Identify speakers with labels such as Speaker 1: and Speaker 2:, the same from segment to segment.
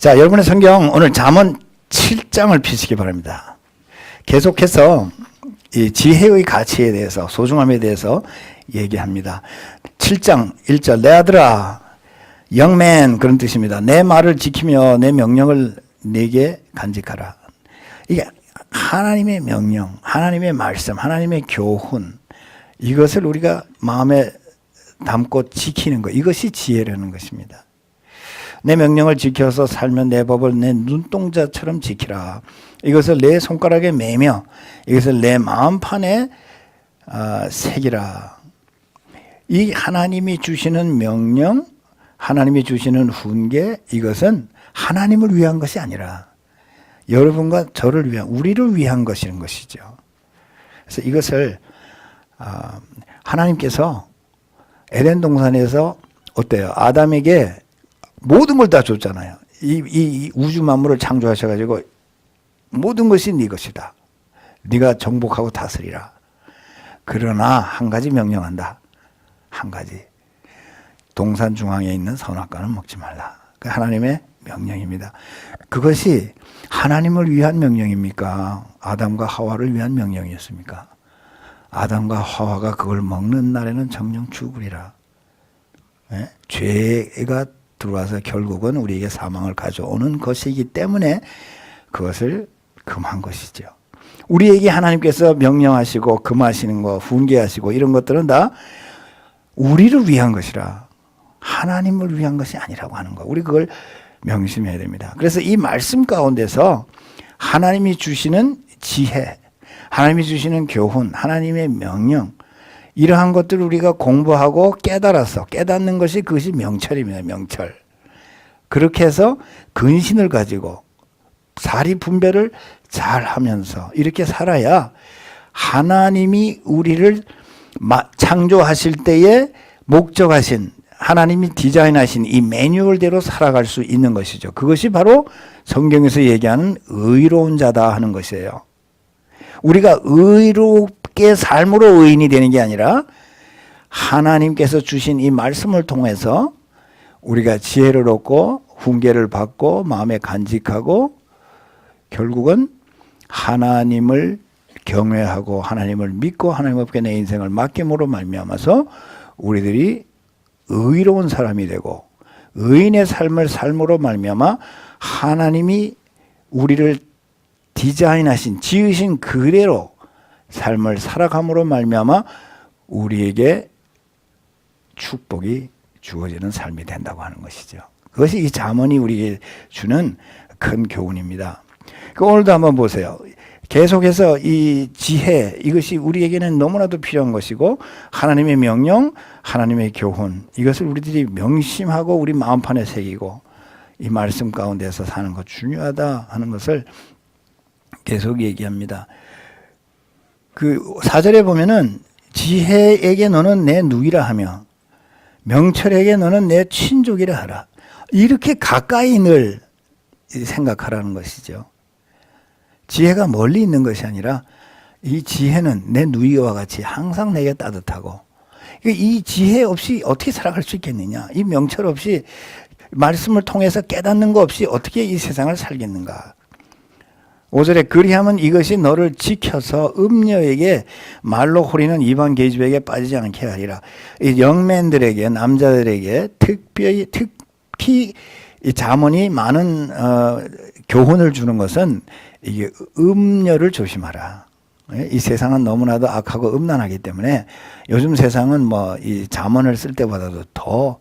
Speaker 1: 자, 여러분의 성경 오늘 잠언 7장을 펴시기 바랍니다. 계속해서 이 지혜의 가치에 대해서, 소중함에 대해서 얘기합니다. 7장 1절, 내 아들아, 영맨, 그런 뜻입니다. 내 말을 지키며 내 명령을 내게 간직하라. 이게 하나님의 명령, 하나님의 말씀, 하나님의 교훈, 이것을 우리가 마음에 담고 지키는 것, 이것이 지혜라는 것입니다. 내 명령을 지켜서 살면 내 법을 내 눈동자처럼 지키라. 이것을 내 손가락에 매며 이것을 내 마음판에 새기라. 이 하나님이 주시는 명령, 하나님이 주시는 훈계, 이것은 하나님을 위한 것이 아니라 여러분과 저를 위한, 우리를 위한 것인 것이죠. 그래서 이것을 하나님께서 에덴 동산에서 어때요? 아담에게 모든 걸 다 줬잖아요. 이 우주 만물을 창조하셔가지고 모든 것이 네 것이다. 네가 정복하고 다스리라. 그러나 한 가지 명령한다. 한 가지. 동산 중앙에 있는 선악과는 먹지 말라. 그 하나님의 명령입니다. 그것이 하나님을 위한 명령입니까? 아담과 하와를 위한 명령이었습니까? 아담과 하와가 그걸 먹는 날에는 정령 죽으리라. 네? 죄가 들어와서 결국은 우리에게 사망을 가져오는 것이기 때문에 그것을 금한 것이죠. 우리에게 하나님께서 명령하시고 금하시는 거, 훈계하시고 이런 것들은 다 우리를 위한 것이라, 하나님을 위한 것이 아니라고 하는 거. 우리 그걸 명심해야 됩니다. 그래서 이 말씀 가운데서 하나님이 주시는 지혜, 하나님이 주시는 교훈, 하나님의 명령, 이러한 것들을 우리가 공부하고 깨달아서, 깨닫는 것이 그것이 명철입니다. 명철. 그렇게 해서 근신을 가지고 사리 분별을 잘 하면서 이렇게 살아야 하나님이 우리를 창조하실 때에 목적하신, 하나님이 디자인하신 이 매뉴얼대로 살아갈 수 있는 것이죠. 그것이 바로 성경에서 얘기하는 의로운 자다 하는 것이에요. 우리가 의롭게 삶으로 의인이 되는 게 아니라 하나님께서 주신 이 말씀을 통해서 우리가 지혜를 얻고 훈계를 받고 마음에 간직하고 결국은 하나님을 경외하고 하나님을 믿고 하나님 앞에 내 인생을 맡김으로 말미암아서 우리들이 의로운 사람이 되고 의인의 삶을 삶으로 말미암아 하나님이 우리를 디자인하신, 지으신 그대로 삶을 살아감으로 말미암아 우리에게 축복이 주어지는 삶이 된다고 하는 것이죠. 그것이 이 잠언이 우리에게 주는 큰 교훈입니다. 오늘도 한번 보세요. 계속해서 이 지혜, 이것이 우리에게는 너무나도 필요한 것이고 하나님의 명령, 하나님의 교훈, 이것을 우리들이 명심하고 우리 마음판에 새기고 이 말씀 가운데서 사는 것 중요하다 하는 것을 계속 얘기합니다. 그 4절에 보면은 지혜에게 너는 내 누이라 하며 명철에게 너는 내 친족이라 하라. 이렇게 가까이 늘 생각하라는 것이죠. 지혜가 멀리 있는 것이 아니라 이 지혜는 내 누이와 같이 항상 내게 따뜻하고, 이 지혜 없이 어떻게 살아갈 수 있겠느냐, 이 명철 없이 말씀을 통해서 깨닫는 것 없이 어떻게 이 세상을 살겠는가. 5절에 그리하면 이것이 너를 지켜서 음녀에게 말로 호리는 이방 계집에게 빠지지 않게 하리라. 이 영맨들에게, 남자들에게 특히 이 잠언이 많은 교훈을 주는 것은 이게 음녀를 조심하라. 이 세상은 너무나도 악하고 음란하기 때문에 요즘 세상은 뭐 이 잠언을 쓸 때보다도 더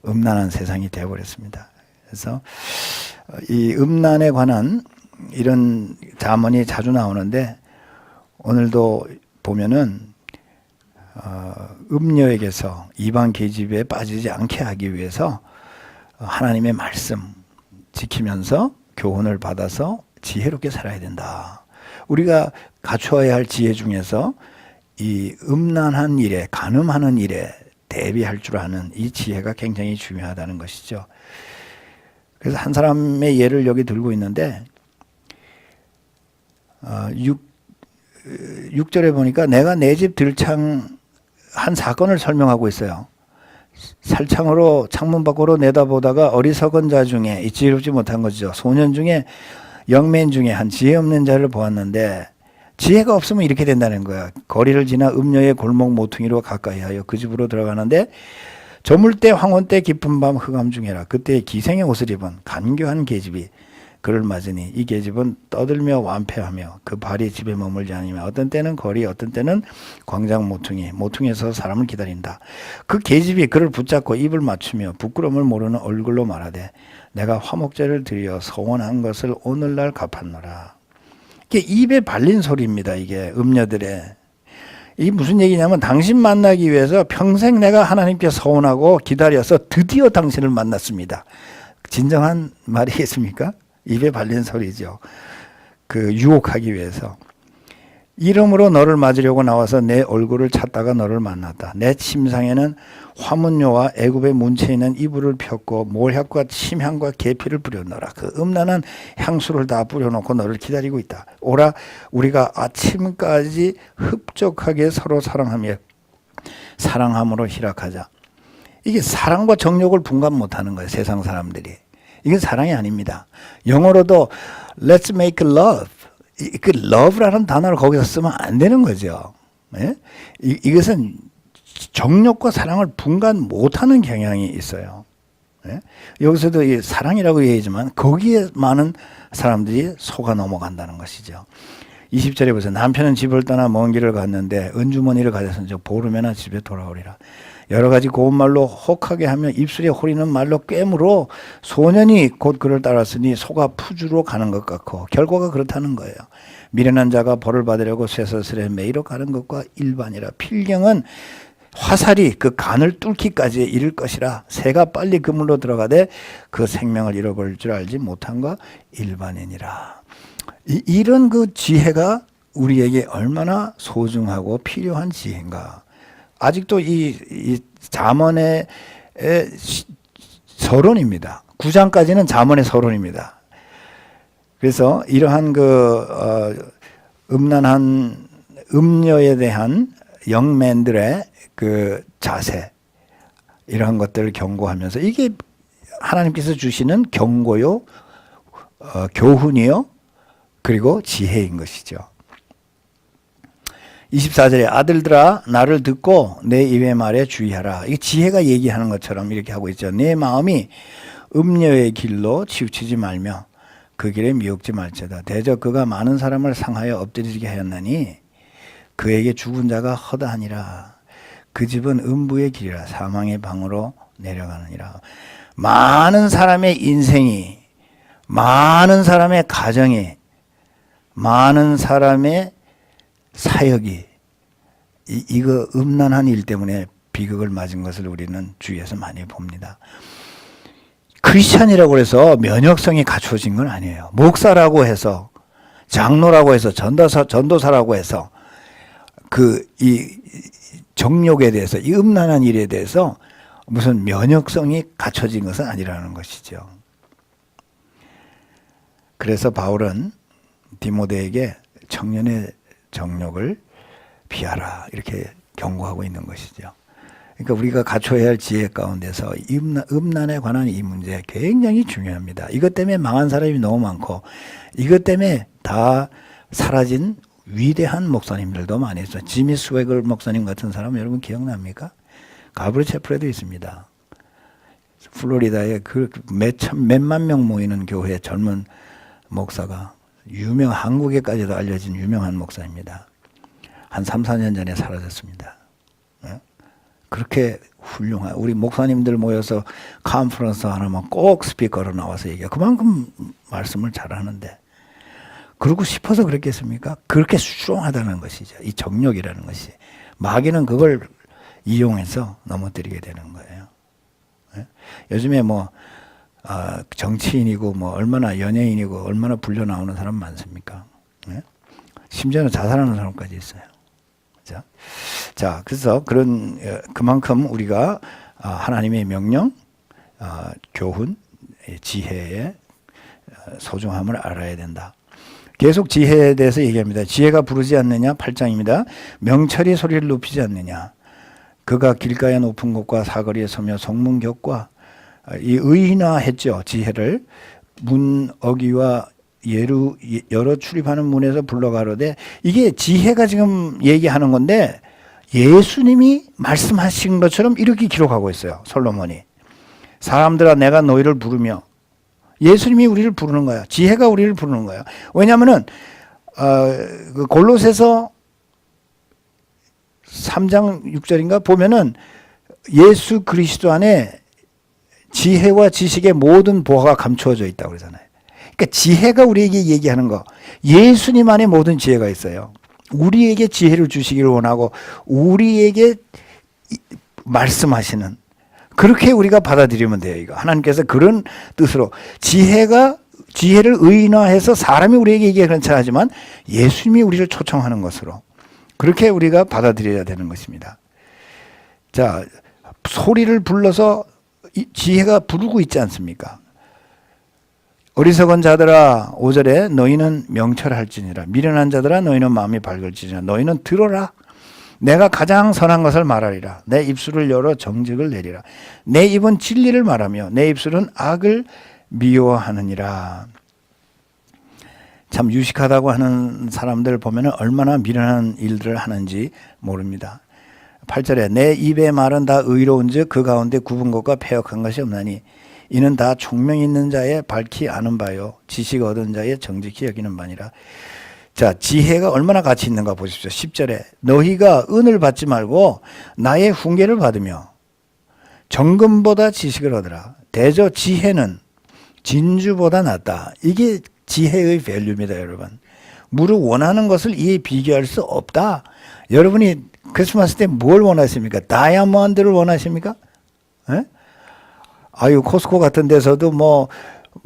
Speaker 1: 음란한 세상이 되어버렸습니다. 그래서 이 음란에 관한 이런 잠언이 자주 나오는데 오늘도 보면은 음녀에게서 이방 계집에 빠지지 않게 하기 위해서 하나님의 말씀 지키면서 교훈을 받아서 지혜롭게 살아야 된다. 우리가 갖추어야 할 지혜 중에서 이 음란한 일에, 간음하는 일에 대비할 줄 아는 이 지혜가 굉장히 중요하다는 것이죠. 그래서 한 사람의 예를 여기 들고 있는데 6절에 보니까 내가 내 집 들창 한 사건을 설명하고 있어요. 살창으로 창문 밖으로 내다보다가 어리석은 자 중에 이 지혜롭지 못한 거죠. 소년 중에 영맨 중에 한 지혜 없는 자를 보았는데 지혜가 없으면 이렇게 된다는 거야. 거리를 지나 음녀의 골목 모퉁이로 가까이 하여 그 집으로 들어가는데 저물 때 황혼 때 깊은 밤 흑암 중에라. 그때 기생의 옷을 입은 간교한 계집이 그를 맞으니 이 계집은 떠들며 완패하며 그 발이 집에 머물지 않으며 어떤 때는 거리 어떤 때는 광장 모퉁이에서 사람을 기다린다. 그 계집이 그를 붙잡고 입을 맞추며 부끄러움을 모르는 얼굴로 말하되 내가 화목제를 드려 서원한 것을 오늘날 갚았노라. 이게 입에 발린 소리입니다. 이게 음녀들의. 이게 무슨 얘기냐면 당신 만나기 위해서 평생 내가 하나님께 서원하고 기다려서 드디어 당신을 만났습니다. 진정한 말이겠습니까? 입에 발린 소리죠. 그 유혹하기 위해서. 이름으로 너를 맞으려고 나와서 내 얼굴을 찾다가 너를 만났다. 내 침상에는 화문료와 애굽의 문체에 있는 이불을 폈고 몰약과 침향과 계피를 뿌려넣어라. 그 음란한 향수를 다 뿌려놓고 너를 기다리고 있다. 오라 우리가 아침까지 흡족하게 서로 사랑함으로 희락하자. 이게 사랑과 정욕을 분간 못하는 거예요. 세상 사람들이. 이건 사랑이 아닙니다. 영어로도 Let's make love. 그 love라는 단어를 거기서 쓰면 안 되는 거죠. 예? 이것은 정욕과 사랑을 분간 못하는 경향이 있어요. 예? 여기서도 이 사랑이라고 얘기하지만 거기에 많은 사람들이 속아 넘어간다는 것이죠. 20절에 보세요. 남편은 집을 떠나 먼 길을 갔는데 은주머니를 가져서 보름에나 집에 돌아오리라. 여러 가지 고운 말로 혹하게 하며 입술에 호리는 말로 꿰물어 소년이 곧 그를 따랐으니 소가 푸주로 가는 것 같고 결과가 그렇다는 거예요. 미련한 자가 벌을 받으려고 쇠사슬에 매이러 가는 것과 일반이라. 필경은 화살이 그 간을 뚫기까지 이를 것이라. 새가 빨리 그물로 들어가되 그 생명을 잃어버릴 줄 알지 못한가 일반이니라. 이런 그 지혜가 우리에게 얼마나 소중하고 필요한 지혜인가. 아직도 이 잠언의 서론입니다. 9장까지는 잠언의 서론입니다. 그래서 이러한 음란한 음녀에 대한 영맨들의 그 자세, 이러한 것들을 경고하면서 이게 하나님께서 주시는 경고요, 교훈이요, 그리고 지혜인 것이죠. 24절에 아들들아 나를 듣고 내 입의 말에 주의하라. 이게 지혜가 얘기하는 것처럼 이렇게 하고 있죠. 내 마음이 음녀의 길로 치우치지 말며 그 길에 미혹지 말지어다. 대저 그가 많은 사람을 상하여 엎드리게 하였나니 그에게 죽은 자가 허다하니라. 그 집은 음부의 길이라 사망의 방으로 내려가느니라. 많은 사람의 인생이, 많은 사람의 가정이, 많은 사람의 사역이 이거 음란한 일 때문에 비극을 맞은 것을 우리는 주위에서 많이 봅니다. 크리스찬이라고 해서 면역성이 갖춰진 건 아니에요. 목사라고 해서, 장로라고 해서, 전도사라고 해서 이 정욕에 대해서, 이 음란한 일에 대해서 무슨 면역성이 갖춰진 것은 아니라는 것이죠. 그래서 바울은 디모데에게 청년의 정욕을 피하라 이렇게 경고하고 있는 것이죠. 그러니까 우리가 갖춰야 할 지혜 가운데서 음란에 관한 이 문제 굉장히 중요합니다. 이것 때문에 망한 사람이 너무 많고 이것 때문에 다 사라진 위대한 목사님들도 많이 있어요. 지미 스웨글 목사님 같은 사람 여러분 기억납니까? 가브리 채플에도 있습니다. 플로리다에 몇만 명 모이는 교회 젊은 목사가 한국에까지도 알려진 유명한 목사입니다. 한 3, 4년 전에 사라졌습니다. 그렇게 훌륭한, 우리 목사님들 모여서 컨퍼런스 하나만 꼭 스피커로 나와서 얘기해요. 그만큼 말씀을 잘하는데. 그러고 싶어서 그랬겠습니까? 그렇게 수종하다는 것이죠. 이 정욕이라는 것이. 마귀는 그걸 이용해서 넘어뜨리게 되는 거예요. 요즘에 정치인이고 얼마나 연예인이고 얼마나 불려 나오는 사람 많습니까? 심지어는 자살하는 사람까지 있어요. 그죠? 자, 그래서 그만큼 우리가 하나님의 명령, 교훈, 지혜의 소중함을 알아야 된다. 계속 지혜에 대해서 얘기합니다. 지혜가 부르지 않느냐? 8장입니다. 명철이 소리를 높이지 않느냐? 그가 길가의 높은 곳과 사거리에 서며 성문곁과 이 의인화했죠. 지혜를 문 어기와 여러 출입하는 문에서 불러가로되, 이게 지혜가 지금 얘기하는 건데 예수님이 말씀하신 것처럼 이렇게 기록하고 있어요. 솔로몬이. 사람들아 내가 너희를 부르며, 예수님이 우리를 부르는 거야. 지혜가 우리를 부르는 거야. 왜냐하면은 그 골로새서 3장 6절인가 보면은 예수 그리스도 안에 지혜와 지식의 모든 보화가 감추어져 있다고 그러잖아요. 그러니까 지혜가 우리에게 얘기하는 거, 예수님 안에 모든 지혜가 있어요. 우리에게 지혜를 주시기를 원하고 우리에게 말씀하시는, 그렇게 우리가 받아들이면 돼요. 이거 하나님께서 그런 뜻으로 지혜를 의인화해서 사람이 우리에게 얘기하는 괜찮지만 예수님이 우리를 초청하는 것으로 그렇게 우리가 받아들여야 되는 것입니다. 자, 소리를 불러서 지혜가 부르고 있지 않습니까? 어리석은 자들아 5절에 너희는 명철할지니라, 미련한 자들아 너희는 마음이 밝을지니라, 너희는 들어라. 내가 가장 선한 것을 말하리라. 내 입술을 열어 정직을 내리라. 내 입은 진리를 말하며 내 입술은 악을 미워하느니라. 참 유식하다고 하는 사람들 보면 얼마나 미련한 일들을 하는지 모릅니다. 8절에 내 입의 말은 다 의로운즉 그 가운데 굽은 것과 패역한 것이 없나니 이는 다 총명 있는 자의 밝히 아는 바요 지식 얻은 자의 정직히 여기는 바니라. 자, 지혜가 얼마나 가치 있는가 보십시오. 10절에 너희가 은을 받지 말고 나의 훈계를 받으며 정금보다 지식을 얻으라. 대저 지혜는 진주보다 낫다. 이게 지혜의 밸류입니다, 여러분. 무릇 원하는 것을 이에 비교할 수 없다. 여러분이 크리스마스 때 뭘 원하십니까? 다이아몬드를 원하십니까? 에? 아유, 코스코 같은 데서도 뭐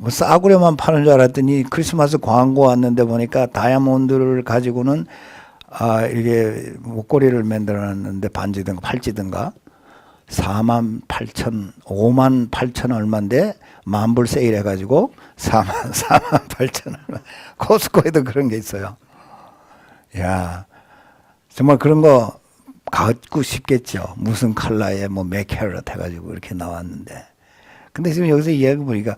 Speaker 1: 싸구려만 파는 줄 알았더니 크리스마스 광고 왔는데 보니까 다이아몬드를 가지고는 이게 목걸이를 만들어놨는데 반지든가 팔찌든가 58,000 얼마인데 만불 세일해가지고 48,000 얼마. 코스코에도 그런 게 있어요. 야, 정말 그런 거 갖고 싶겠죠. 무슨 컬러에 뭐 몇 캐럿 해가지고 이렇게 나왔는데. 근데 지금 여기서 이야기 보니까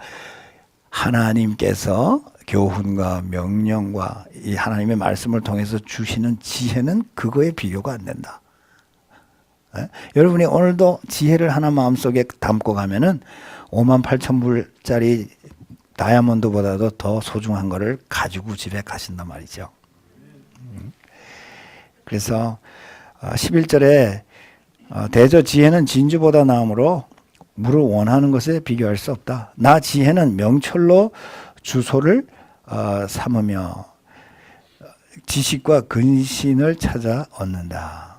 Speaker 1: 하나님께서 교훈과 명령과 이 하나님의 말씀을 통해서 주시는 지혜는 그거에 비교가 안 된다. 예? 여러분이 오늘도 지혜를 하나 마음속에 담고 가면은 58,000불짜리 다이아몬드보다도 더 소중한 거를 가지고 집에 가신단 말이죠. 그래서 11절에 대저 지혜는 진주보다 나음으로 무릇 원하는 것에 비교할 수 없다. 나 지혜는 명철로 주소를 삼으며 지식과 근신을 찾아 얻는다.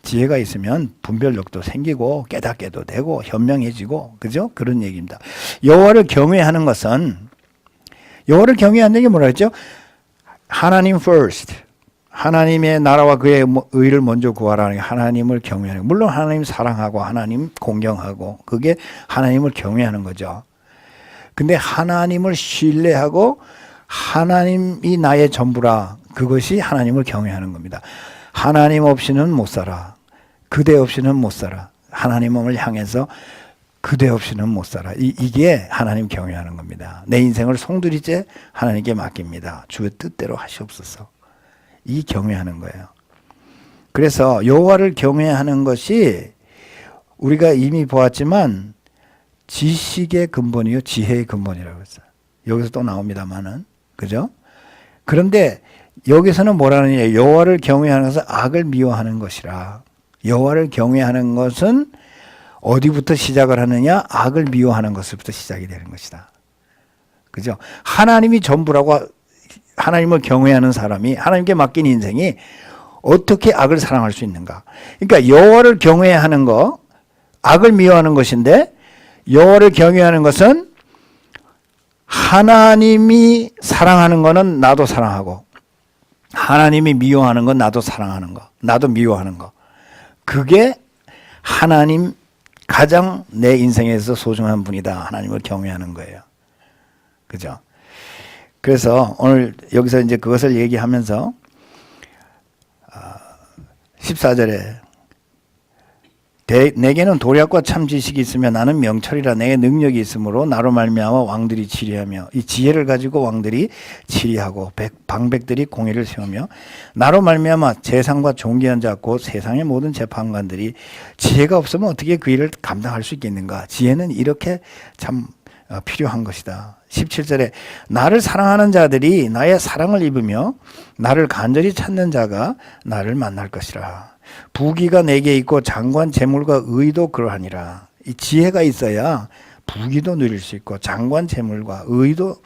Speaker 1: 지혜가 있으면 분별력도 생기고 깨닫게도 되고 현명해지고, 그죠? 그런 얘기입니다. 여호와를 경외하는 게 뭐라 했죠? 하나님 first. 하나님의 나라와 그의 의를 먼저 구하라는 게 하나님을 경외하는 거. 물론 하나님 사랑하고 하나님 공경하고 그게 하나님을 경외하는 거죠. 근데 하나님을 신뢰하고 하나님이 나의 전부라, 그것이 하나님을 경외하는 겁니다. 하나님 없이는 못 살아. 그대 없이는 못 살아. 하나님을 향해서 그대 없이는 못 살아. 이게 하나님 경외하는 겁니다. 내 인생을 송두리째 하나님께 맡깁니다. 주의 뜻대로 하시옵소서. 이 경외하는 거예요. 그래서 여호와를 경외하는 것이 우리가 이미 보았지만 지식의 근본이요 지혜의 근본이라고 했어요. 여기서 또 나옵니다만은, 그죠? 그런데 여기서는 뭐라는 얘기예요? 여호와를 경외하는 것은 악을 미워하는 것이라. 여호와를 경외하는 것은 어디부터 시작을 하느냐? 악을 미워하는 것부터 시작이 되는 것이다. 그죠? 하나님이 전부라고 하나님을 경외하는 사람이, 하나님께 맡긴 인생이 어떻게 악을 사랑할 수 있는가? 그러니까 여호와를 경외하는 거, 악을 미워하는 것인데, 여호와를 경외하는 것은 하나님이 사랑하는 거는 나도 사랑하고, 하나님이 미워하는 건 나도 사랑하는 거, 나도 미워하는 거. 그게 하나님 가장 내 인생에서 소중한 분이다. 하나님을 경외하는 거예요. 그죠? 그래서 오늘 여기서 이제 그것을 얘기하면서 14절에 내게는 도략과 참 지식이 있으며 나는 명철이라 내게 능력이 있으므로 나로 말미암아 왕들이 지리하며 이 지혜를 가지고 왕들이 지리하고 방백들이 공의를 세우며 나로 말미암아 재상과 존귀한 자 곧 세상의 모든 재판관들이 지혜가 없으면 어떻게 그 일을 감당할 수 있겠는가. 지혜는 이렇게 참 필요한 것이다. 17절에 나를 사랑하는 자들이 나의 사랑을 입으며 나를 간절히 찾는 자가 나를 만날 것이라. 부귀가 내게 있고 장관 재물과 의도 그러하니라. 이 지혜가 있어야 부귀도 누릴 수 있고 장관 재물과 의도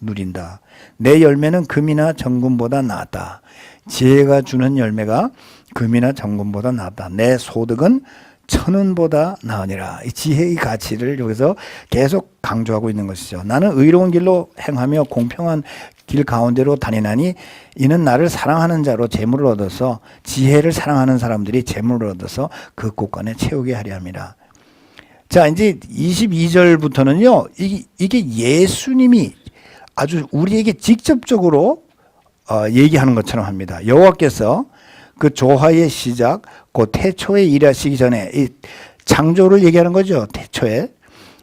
Speaker 1: 누린다. 내 열매는 금이나 정금보다 낫다. 지혜가 주는 열매가 금이나 정금보다 낫다. 내 소득은 천원보다 나으니라. 이 지혜의 가치를 여기서 계속 강조하고 있는 것이죠. 나는 의로운 길로 행하며 공평한 길 가운데로 다니나니 이는 나를 사랑하는 자로 재물을 얻어서 지혜를 사랑하는 사람들이 재물을 얻어서 그 곳간에 채우게 하려 함이라. 자, 이제 22절부터는요. 이게 예수님이 아주 우리에게 직접적으로 얘기하는 것처럼 합니다. 여호와께서 그 조화의 시작, 그 태초에 일하시기 전에 이 창조를 얘기하는 거죠. 태초에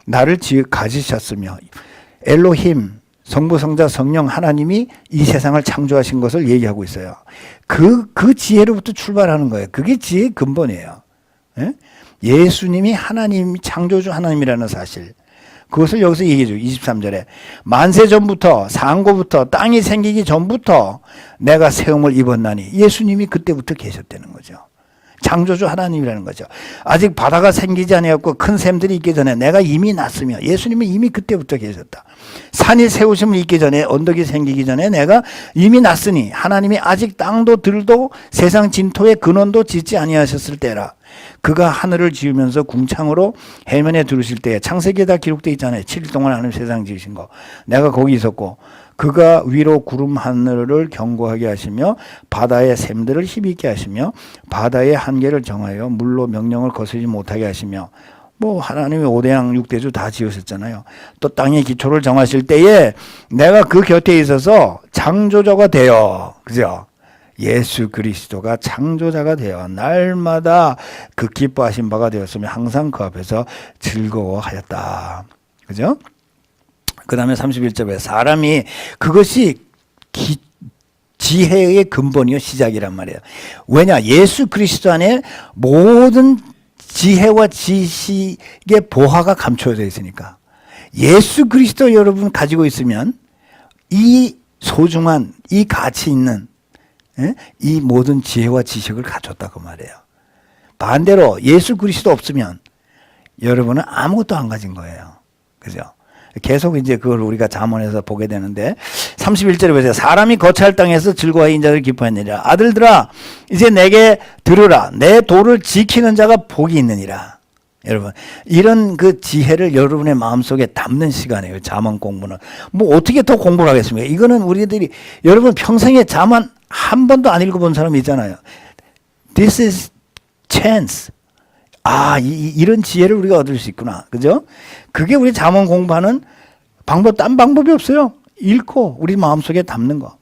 Speaker 1: 나를 가지셨으며 엘로힘 성부 성자 성령 하나님이 이 세상을 창조하신 것을 얘기하고 있어요. 그 지혜로부터 출발하는 거예요. 그게 지혜의 근본이에요. 예? 예수님이 하나님이 창조주 하나님이라는 사실. 그것을 여기서 얘기해 줘요. 23절에 만세 전부터 상고부터 땅이 생기기 전부터 내가 세움을 입었나니 예수님이 그때부터 계셨다는 거죠. 창조주 하나님이라는 거죠. 아직 바다가 생기지 아니었고 큰 샘들이 있기 전에 내가 이미 났으며 예수님은 이미 그때부터 계셨다. 산이 세우심을 있기 전에 언덕이 생기기 전에 내가 이미 났으니 하나님이 아직 땅도 들도 세상 진토의 근원도 짓지 아니하셨을 때라. 그가 하늘을 지으면서 궁창으로 해면에 두르실 때에 창세기에 다 기록되어 있잖아요. 7일 동안 하나님 세상 지으신 거. 내가 거기 있었고 그가 위로 구름 하늘을 견고하게 하시며 바다의 샘들을 힘있게 하시며 바다의 한계를 정하여 물로 명령을 거스르지 못하게 하시며 뭐 하나님이 5대양 6대주 다 지으셨잖아요. 또 땅의 기초를 정하실 때에 내가 그 곁에 있어서 창조자가 되어 그죠? 예수 그리스도가 창조자가 되어 날마다 그 기뻐하신 바가 되었으며 항상 그 앞에서 즐거워하였다. 그죠? 그 다음에 31절에 사람이 그것이 지혜의 근본이요 시작이란 말이에요. 왜냐? 예수 그리스도 안에 모든 지혜와 지식의 보화가 감춰져 있으니까. 예수 그리스도 여러분 가지고 있으면 이 소중한 이 가치 있는 이 모든 지혜와 지식을 가졌다고 말해요. 반대로 예수 그리스도 없으면 여러분은 아무것도 안 가진 거예요. 그죠? 계속 이제 그걸 우리가 잠언에서 보게 되는데 31절에 보세요. 사람이 거처할 땅에서 즐거워하여 인자를 기뻐했느니라. 아들들아 이제 내게 들으라. 내 도를 지키는 자가 복이 있느니라. 여러분 이런 그 지혜를 여러분의 마음속에 담는 시간이에요. 잠언 공부는. 뭐 어떻게 더 공부를 하겠습니까? 이거는 우리들이 여러분 평생에 잠언 한 번도 안 읽어본 사람이 있잖아요. This is chance. 이런 지혜를 우리가 얻을 수 있구나. 그죠? 그게 우리 잠언 공부하는 방법, 딴 방법이 없어요. 읽고 우리 마음속에 담는 거.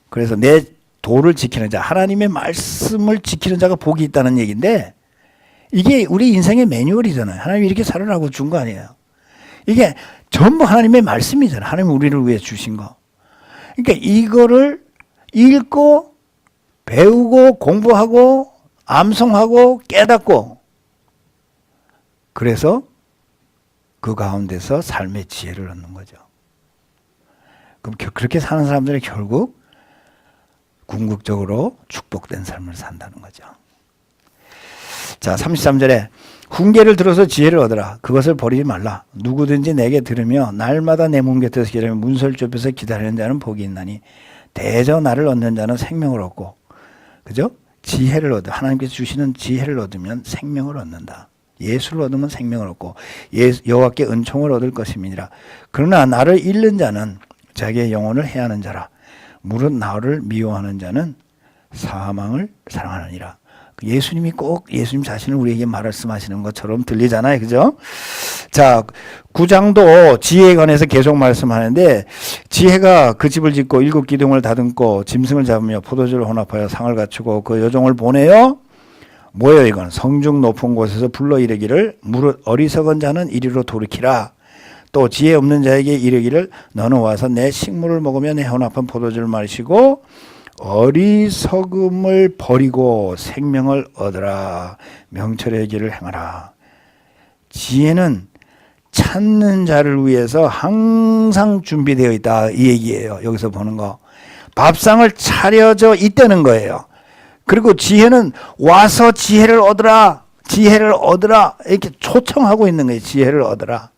Speaker 1: 그래서 내 도를 지키는 자, 하나님의 말씀을 지키는 자가 복이 있다는 얘기인데 이게 우리 인생의 매뉴얼이잖아요. 하나님이 이렇게 살아라고 준 거 아니에요. 이게 전부 하나님의 말씀이잖아요. 하나님이 우리를 위해 주신 거. 그러니까 이거를 읽고 배우고 공부하고 암송하고 깨닫고 그래서 그 가운데서 삶의 지혜를 얻는 거죠. 그럼 그렇게 사는 사람들이 결국 궁극적으로 축복된 삶을 산다는 거죠. 자, 33절에 훈계를 들어서 지혜를 얻으라. 그것을 버리지 말라. 누구든지 내게 들으며 날마다 내 문 곁에서 기다리며 문설 좁혀서 기다리는 자는 복이 있나니 대저 나를 얻는 자는 생명을 얻고 그죠? 지혜를 얻어 하나님께서 주시는 지혜를 얻으면 생명을 얻는다. 예수를 얻으면 생명을 얻고 여호와께 은총을 얻을 것임이니라. 그러나 나를 잃는 자는 자기의 영혼을 해하는 자라. 무릇 나를 미워하는 자는 사망을 사랑하느니라. 예수님이 꼭 예수님 자신을 우리에게 말씀하시는 것처럼 들리잖아요. 그죠? 자, 9장도 지혜에 관해서 계속 말씀하는데 지혜가 그 집을 짓고 7 기둥을 다듬고 짐승을 잡으며 포도주를 혼합하여 상을 갖추고 그 여종을 보내어 뭐예요 이건? 성중 높은 곳에서 불러 이르기를 무릇 어리석은 자는 이리로 돌이키라. 또 지혜 없는 자에게 이르기를 너는 와서 내 식물을 먹으며 내 혼합한 포도주를 마시고 어리석음을 버리고 생명을 얻으라. 명철의 길을 행하라. 지혜는 찾는 자를 위해서 항상 준비되어 있다. 이 얘기예요. 여기서 보는 거. 밥상을 차려져 있다는 거예요. 그리고 지혜는 와서 지혜를 얻으라. 지혜를 얻으라. 이렇게 초청하고 있는 거예요. 지혜를 얻으라.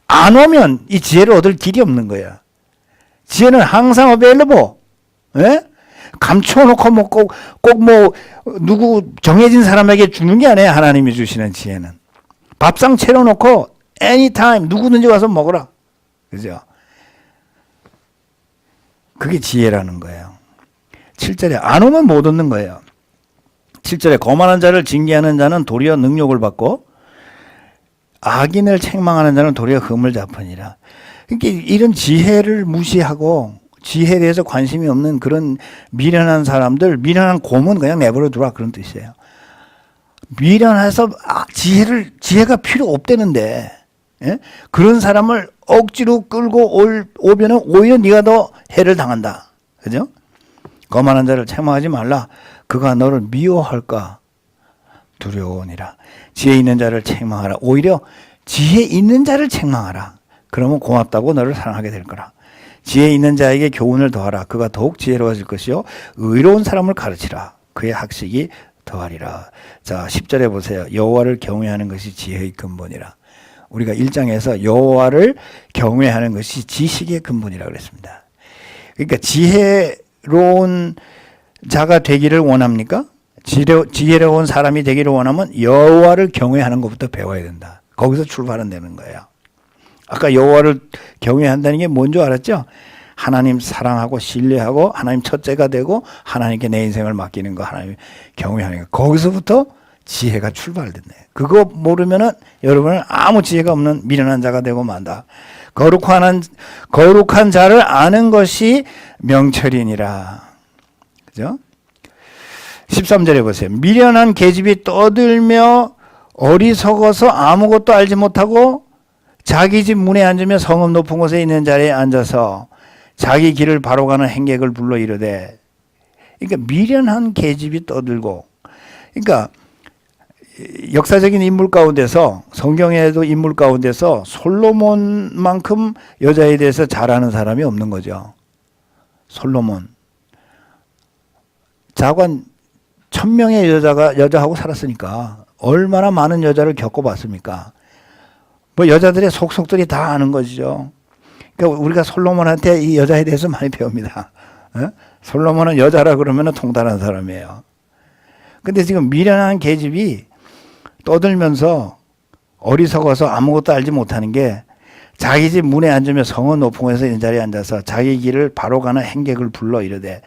Speaker 1: 안 오면 이 지혜를 얻을 길이 없는 거야. 지혜는 항상 available. 예? 감춰놓고 뭐 꼭 뭐 누구 정해진 사람에게 주는 게 아니에요. 하나님이 주시는 지혜는. 밥상 차려놓고 anytime 누구든지 와서 먹어라. 그죠? 그게 지혜라는 거예요. 7절에 안 오면 못 얻는 거예요. 7절에 거만한 자를 징계하는 자는 도리어 능욕을 받고 악인을 책망하는 자는 도리어 흠을 잡으니라. 그러니까 이런 지혜를 무시하고 지혜에 대해서 관심이 없는 그런 미련한 사람들, 미련한 곰은 그냥 내버려 두라 그런 뜻이에요. 미련해서 지혜가 필요 없다는데, 예? 그런 사람을 억지로 끌고 오면은 오히려 네가 더 해를 당한다. 그죠? 거만한 자를 책망하지 말라. 그가 너를 미워할까 두려우니라. 지혜 있는 자를 책망하라. 오히려 지혜 있는 자를 책망하라. 그러면 고맙다고 너를 사랑하게 될 거라. 지혜 있는 자에게 교훈을 더하라. 그가 더욱 지혜로워질 것이요 의로운 사람을 가르치라. 그의 학식이 더하리라. 자, 10절에 보세요. 여호와를 경외하는 것이 지혜의 근본이라. 우리가 1장에서 여호와를 경외하는 것이 지식의 근본이라고 그랬습니다. 그러니까 지혜로운 자가 되기를 원합니까? 지혜로운 사람이 되기를 원하면 여호와를 경외하는 것부터 배워야 된다. 거기서 출발은 거예요. 아까 여호와를 경외한다는 게 뭔지 알았죠? 하나님 사랑하고 신뢰하고 하나님 첫째가 되고 하나님께 내 인생을 맡기는 거, 하나님 경외하는 거. 거기서부터 지혜가 출발된다. 그거 모르면은 여러분은 아무 지혜가 없는 미련한 자가 되고 만다. 거룩한 자를 아는 것이 명철이니라. 그죠? 13절에 보세요. 미련한 계집이 떠들며 어리석어서 아무것도 알지 못하고 자기 집 문에 앉으며 성읍 높은 곳에 있는 자리에 앉아서 자기 길을 바로 가는 행객을 불러 이르되. 그러니까 미련한 계집이 떠들고, 그러니까 역사적인 인물 가운데서, 성경에도 인물 가운데서 솔로몬만큼 여자에 대해서 잘 아는 사람이 없는 거죠. 솔로몬 자관 1000명의 여자하고 살았으니까 얼마나 많은 여자를 겪어봤습니까? 뭐 여자들의 속속들이 다 아는 거죠. 그러니까 우리가 솔로몬한테 이 여자에 대해서 많이 배웁니다. 솔로몬은 여자라 그러면 통달한 사람이에요. 근데 지금 미련한 계집이 떠들면서 어리석어서 아무것도 알지 못하는 게 자기 집 문에 앉으며 성읍 높은 곳에서 있는 자리에 앉아서 자기 길을 바로 가는 행객을 불러 이르되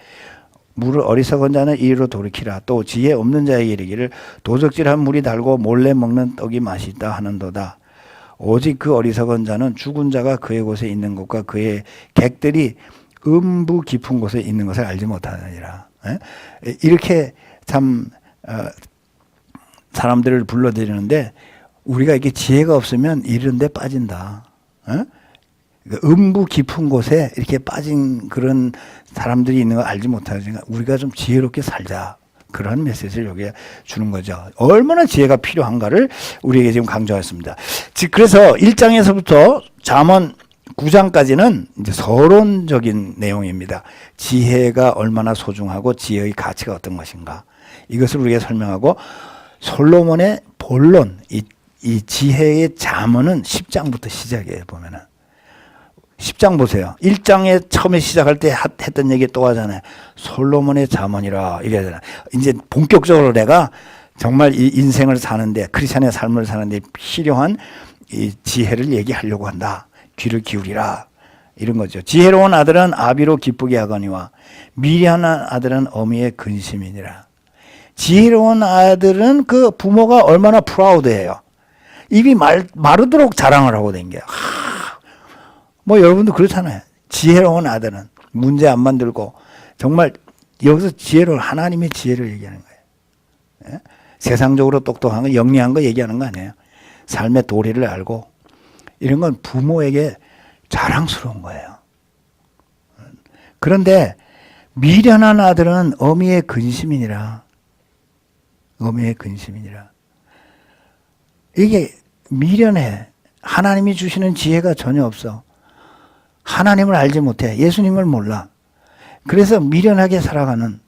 Speaker 1: 물을 어리석은 자는 이리로 돌이키라. 또 지혜 없는 자에게 이르기를 도적질한 물이 달고 몰래 먹는 떡이 맛있다 하는도다. 오직 그 어리석은 자는 죽은 자가 그의 곳에 있는 것과 그의 객들이 음부 깊은 곳에 있는 것을 알지 못하느니라. 이렇게 참 사람들을 불러들이는데 우리가 이게 지혜가 없으면 이런 데 빠진다. 음부 깊은 곳에 이렇게 빠진 그런 사람들이 있는 걸 알지 못하니까 우리가 좀 지혜롭게 살자. 그런 메시지를 여기에 주는 거죠. 얼마나 지혜가 필요한가를 우리에게 지금 강조했습니다. 그래서 1장에서부터 잠언 9장까지는 이제 서론적인 내용입니다. 지혜가 얼마나 소중하고 지혜의 가치가 어떤 것인가. 이것을 우리에게 설명하고 솔로몬의 본론, 이 지혜의 잠언은 10장부터 시작이에요, 보면은. 10장 보세요. 1장에 처음에 시작할 때 했던 얘기 또 하잖아요. 솔로몬의 잠언이라 이래 하잖아요. 이제 본격적으로 내가 정말 이 인생을 사는데, 크리스천의 삶을 사는데 필요한 이 지혜를 얘기하려고 한다. 귀를 기울이라. 이런 거죠. 지혜로운 아들은 아비로 기쁘게 하거니와 미련한 아들은 어미의 근심이니라. 지혜로운 아들은 그 부모가 얼마나 프라우드해요. 입이 마르도록 자랑을 하고 댕겨요. 뭐 여러분도 그렇잖아요. 지혜로운 아들은 문제 안 만들고 정말 여기서 지혜로운 하나님의 지혜를 얘기하는 거예요. 예? 세상적으로 똑똑한 거, 영리한 거 얘기하는 거 아니에요. 삶의 도리를 알고 이런 건 부모에게 자랑스러운 거예요. 그런데 미련한 아들은 어미의 근심이니라. 어미의 근심이니라. 이게 미련해. 하나님이 주시는 지혜가 전혀 없어. 하나님을 알지 못해. 예수님을 몰라. 그래서 미련하게 살아가는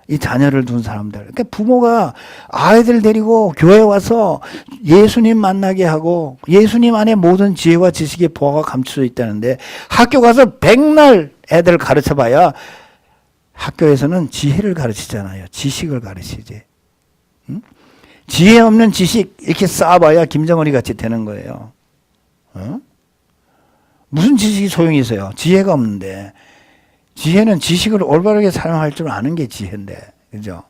Speaker 1: 이 자녀를 둔 사람들. 그러니까 부모가 아이들 데리고 교회 와서 예수님 만나게 하고 예수님 안에 모든 지혜와 지식의 보화가 감춰져 있다는데 학교 가서 백날 애들 가르쳐 봐야 학교에서는 지혜를 가르치잖아요. 지식을 가르치지. 응? 지혜 없는 지식 이렇게 쌓아봐야 김정은이 같이 되는 거예요. 어? 무슨 지식이 소용이 있어요? 지혜가 없는데. 지혜는 지식을 올바르게 사용할 줄 아는 게 지혜인데, 그죠?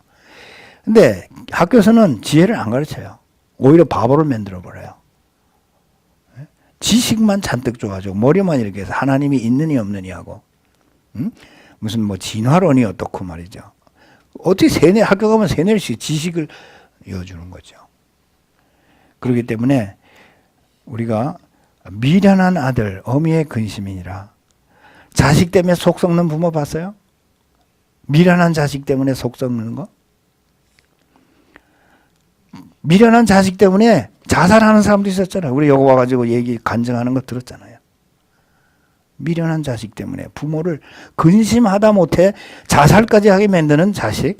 Speaker 1: 근데 학교에서는 지혜를 안 가르쳐요. 오히려 바보를 만들어 버려요. 지식만 잔뜩 줘가지고 머리만 이렇게 해서 하나님이 있느니 없느니 하고, 응? 무슨 뭐 진화론이 어떻고 말이죠. 어떻게 학교 가면 세뇌씩 지식을 이어주는 거죠. 그렇기 때문에 우리가 미련한 아들, 어미의 근심이니라. 자식 때문에 속 썩는 부모 봤어요? 미련한 자식 때문에 속 썩는 거? 미련한 자식 때문에 자살하는 사람도 있었잖아요. 우리 여기 와가지고 얘기 간증하는 거 들었잖아요. 미련한 자식 때문에 부모를 근심하다 못해 자살까지 하게 만드는 자식,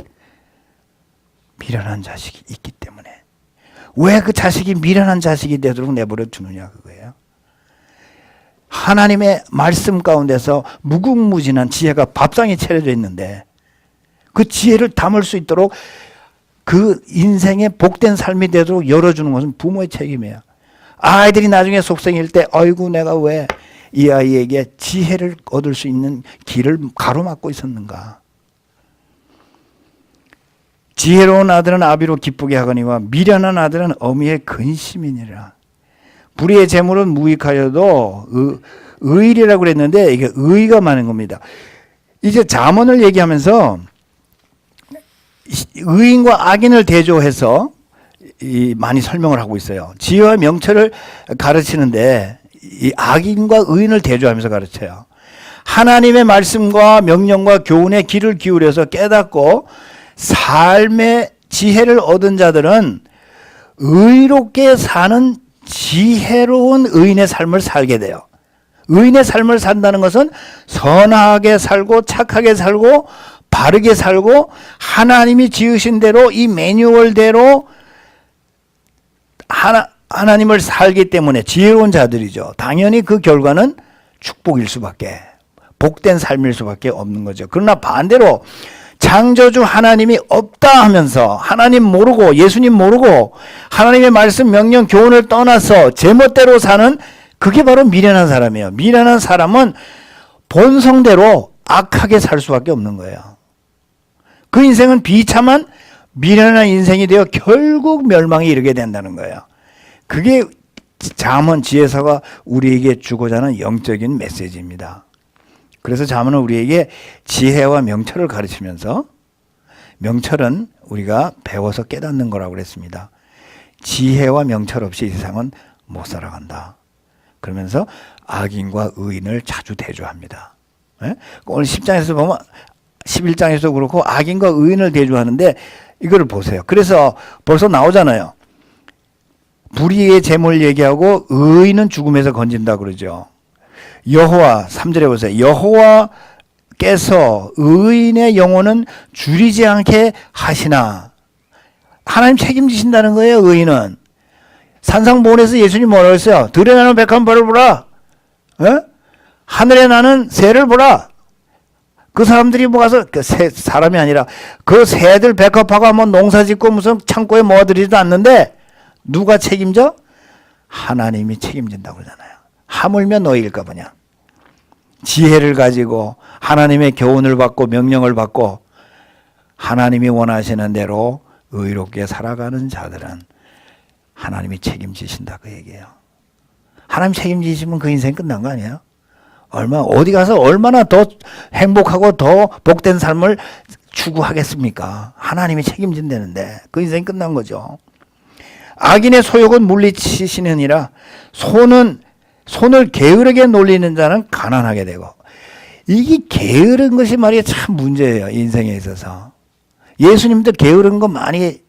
Speaker 1: 미련한 자식이 있기 때문에 왜 그 자식이 미련한 자식이 되도록 내버려 두느냐 그거예요. 하나님의 말씀 가운데서 무궁무진한 지혜가 밥상에 차려져 있는데 그 지혜를 담을 수 있도록 그 인생의 복된 삶이 되도록 열어주는 것은 부모의 책임이에요. 아이들이 나중에 속생일 때 아이고 내가 왜 이 아이에게 지혜를 얻을 수 있는 길을 가로막고 있었는가. 지혜로운 아들은 아비로 기쁘게 하거니와 미련한 아들은 어미의 근심이니라. 불의의 재물은 무익하여도 의일이라고 그랬는데 이게 의의가 많은 겁니다. 이제 잠언을 얘기하면서 의인과 악인을 대조해서 많이 설명을 하고 있어요. 지혜와 명철을 가르치는데 이 악인과 의인을 대조하면서 가르쳐요. 하나님의 말씀과 명령과 교훈에 귀를 기울여서 깨닫고 삶의 지혜를 얻은 자들은 의롭게 사는 지혜로운 의인의 삶을 살게 돼요. 의인의 삶을 산다는 것은 선하게 살고 착하게 살고 바르게 살고 하나님이 지으신 대로 이 매뉴얼대로 하나님을 살기 때문에 지혜로운 자들이죠. 당연히 그 결과는 축복일 수밖에, 복된 삶일 수밖에 없는 거죠. 그러나 반대로 창조주 하나님이 없다 하면서 하나님 모르고 예수님 모르고 하나님의 말씀 명령 교훈을 떠나서 제멋대로 사는 그게 바로 미련한 사람이에요. 미련한 사람은 본성대로 악하게 살 수밖에 없는 거예요. 그 인생은 비참한 미련한 인생이 되어 결국 멸망에 이르게 된다는 거예요. 그게 잠언 지혜서가 우리에게 주고자 하는 영적인 메시지입니다. 그래서 잠언은 우리에게 지혜와 명철을 가르치면서 명철은 우리가 배워서 깨닫는 거라고 그랬습니다. 지혜와 명철 없이 이 세상은 못 살아간다. 그러면서 악인과 의인을 자주 대조합니다. 예? 오늘 10장에서 보면 11장에서 그렇고 악인과 의인을 대조하는데 이거를 보세요. 그래서 벌써 나오잖아요. 불의의 재물 얘기하고 의인은 죽음에서 건진다 그러죠. 여호와 3절에 보세요. 여호와께서 의인의 영혼은 줄이지 않게 하시나. 하나님 책임지신다는 거예요. 의인은. 산상보훈에서 예수님 뭐라고 했어요? 들에 나는 백한 벌을 보라. 에? 하늘에 나는 새를 보라. 그 사람들이 뭐 가서 사람이 아니라 그 새들 백합하고 한번 농사 짓고 무슨 창고에 모아들이지도 않는데 누가 책임져? 하나님이 책임진다고 그러잖아요. 하물며 너희일까 보냐. 지혜를 가지고 하나님의 교훈을 받고 명령을 받고 하나님이 원하시는 대로 의롭게 살아가는 자들은 하나님이 책임지신다 그 얘기예요. 하나님 책임지시면 그 인생 끝난 거 아니에요? 어디 가서 얼마나 더 행복하고 더 복된 삶을 추구하겠습니까? 하나님이 책임진다는데 그 인생이 끝난 거죠. 악인의 소욕은 물리치시느니라. 손을 게으르게 놀리는 자는 가난하게 되고. 이게 게으른 것이 말이야 참 문제예요. 인생에 있어서. 예수님도 게으른 거 많이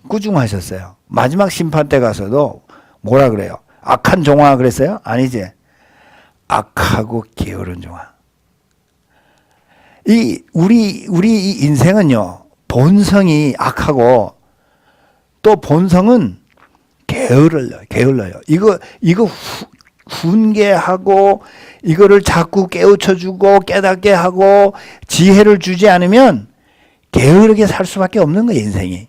Speaker 1: 꾸중하셨어요. 마지막 심판 때 가서도 뭐라 그래요? 악한 종아 그랬어요? 아니지. 악하고 게으른 종아. 우리 이 인생은요, 본성이 악하고 또 본성은 게을러요. 이거 훈계하고 이거를 자꾸 깨우쳐주고 깨닫게 하고 지혜를 주지 않으면 게으르게 살 수밖에 없는 거예요, 인생이.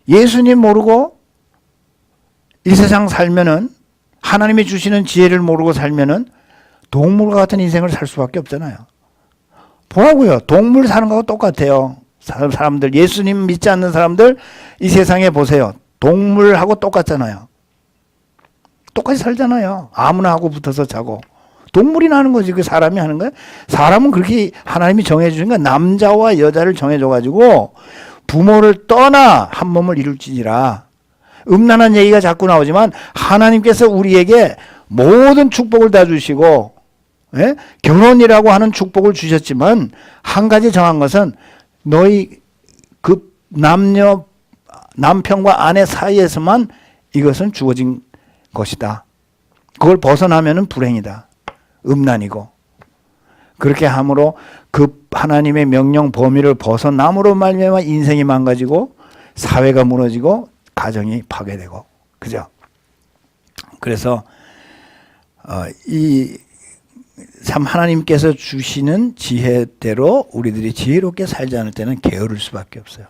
Speaker 1: 예수님 모르고 이 세상 살면은 하나님이 주시는 지혜를 모르고 살면은 동물과 같은 인생을 살 수밖에 없잖아요. 보라고요. 동물 사는 거하고 똑같아요. 사람들, 예수님 믿지 않는 사람들 이 세상에 보세요. 동물하고 똑같잖아요. 똑같이 살잖아요. 아무나 하고 붙어서 자고. 동물이나 하는 거지. 그 사람이 하는 거야? 사람은 그렇게 하나님이 정해주신 거야. 남자와 여자를 정해줘가지고 부모를 떠나 한 몸을 이룰지니라. 음란한 얘기가 자꾸 나오지만 하나님께서 우리에게 모든 축복을 다 주시고, 예? 결혼이라고 하는 축복을 주셨지만 한 가지 정한 것은 너희 그 남편과 아내 사이에서만 이것은 주어진 것이다. 그걸 벗어나면은 불행이다. 음란이고. 그렇게 함으로 그 하나님의 명령 범위를 벗어남으로 말미암아 인생이 망가지고 사회가 무너지고 가정이 파괴되고. 그죠? 그래서 참 하나님께서 주시는 지혜대로 우리들이 지혜롭게 살지 않을 때는 게으를 수밖에 없어요.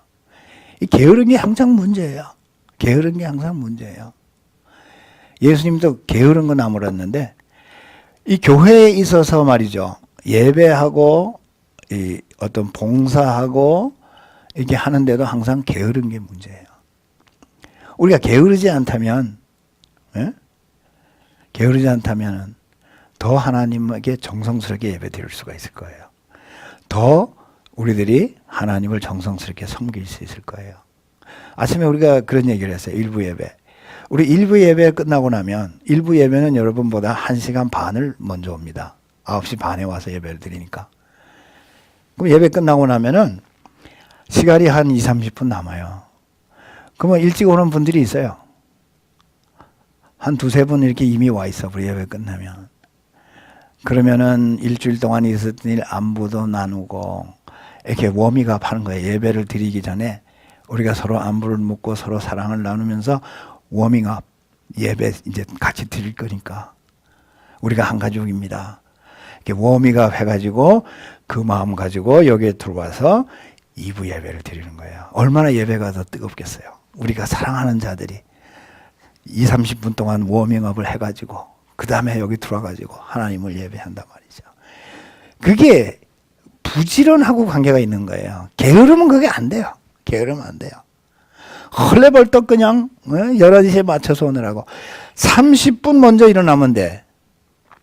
Speaker 1: 이 게으른 게 항상 문제예요. 게으른 게 항상 문제예요. 예수님도 게으른 거 나무랐는데 이 교회에 있어서 말이죠. 예배하고 이 어떤 봉사하고 이게 하는데도 항상 게으른 게 문제예요. 우리가 게으르지 않다면, 예? 게으르지 않다면은 더 하나님에게 정성스럽게 예배드릴 수가 있을 거예요. 더 우리들이 하나님을 정성스럽게 섬길 수 있을 거예요. 아침에 우리가 그런 얘기를 했어요. 일부 예배. 우리 일부 예배 끝나고 나면 일부 예배는 여러분보다 1시간 반을 먼저 옵니다. 9시 반에 와서 예배를 드리니까. 그럼 예배 끝나고 나면은 시간이 한 2, 30분 남아요. 그러면 일찍 오는 분들이 있어요. 한 두세 분 이렇게 이미 와 있어. 우리 예배 끝나면. 그러면은 일주일 동안 있었던 일 안부도 나누고 이렇게 워밍업 하는 거예요. 예배를 드리기 전에 우리가 서로 안부를 묻고 서로 사랑을 나누면서 워밍업, 예배 이제 같이 드릴 거니까 우리가 한 가족입니다. 이렇게 워밍업 해가지고 그 마음 가지고 여기에 들어와서 2부 예배를 드리는 거예요. 얼마나 예배가 더 뜨겁겠어요. 우리가 사랑하는 자들이 2, 30분 동안 워밍업을 해가지고 그 다음에 여기 들어와가지고 하나님을 예배한단 말이죠. 그게 부지런하고 관계가 있는 거예요. 게으르면 그게 안 돼요. 게으르면 안 돼요. 헐레벌떡 그냥 11시에 맞춰서 오느라고 30분 먼저 일어나면 돼.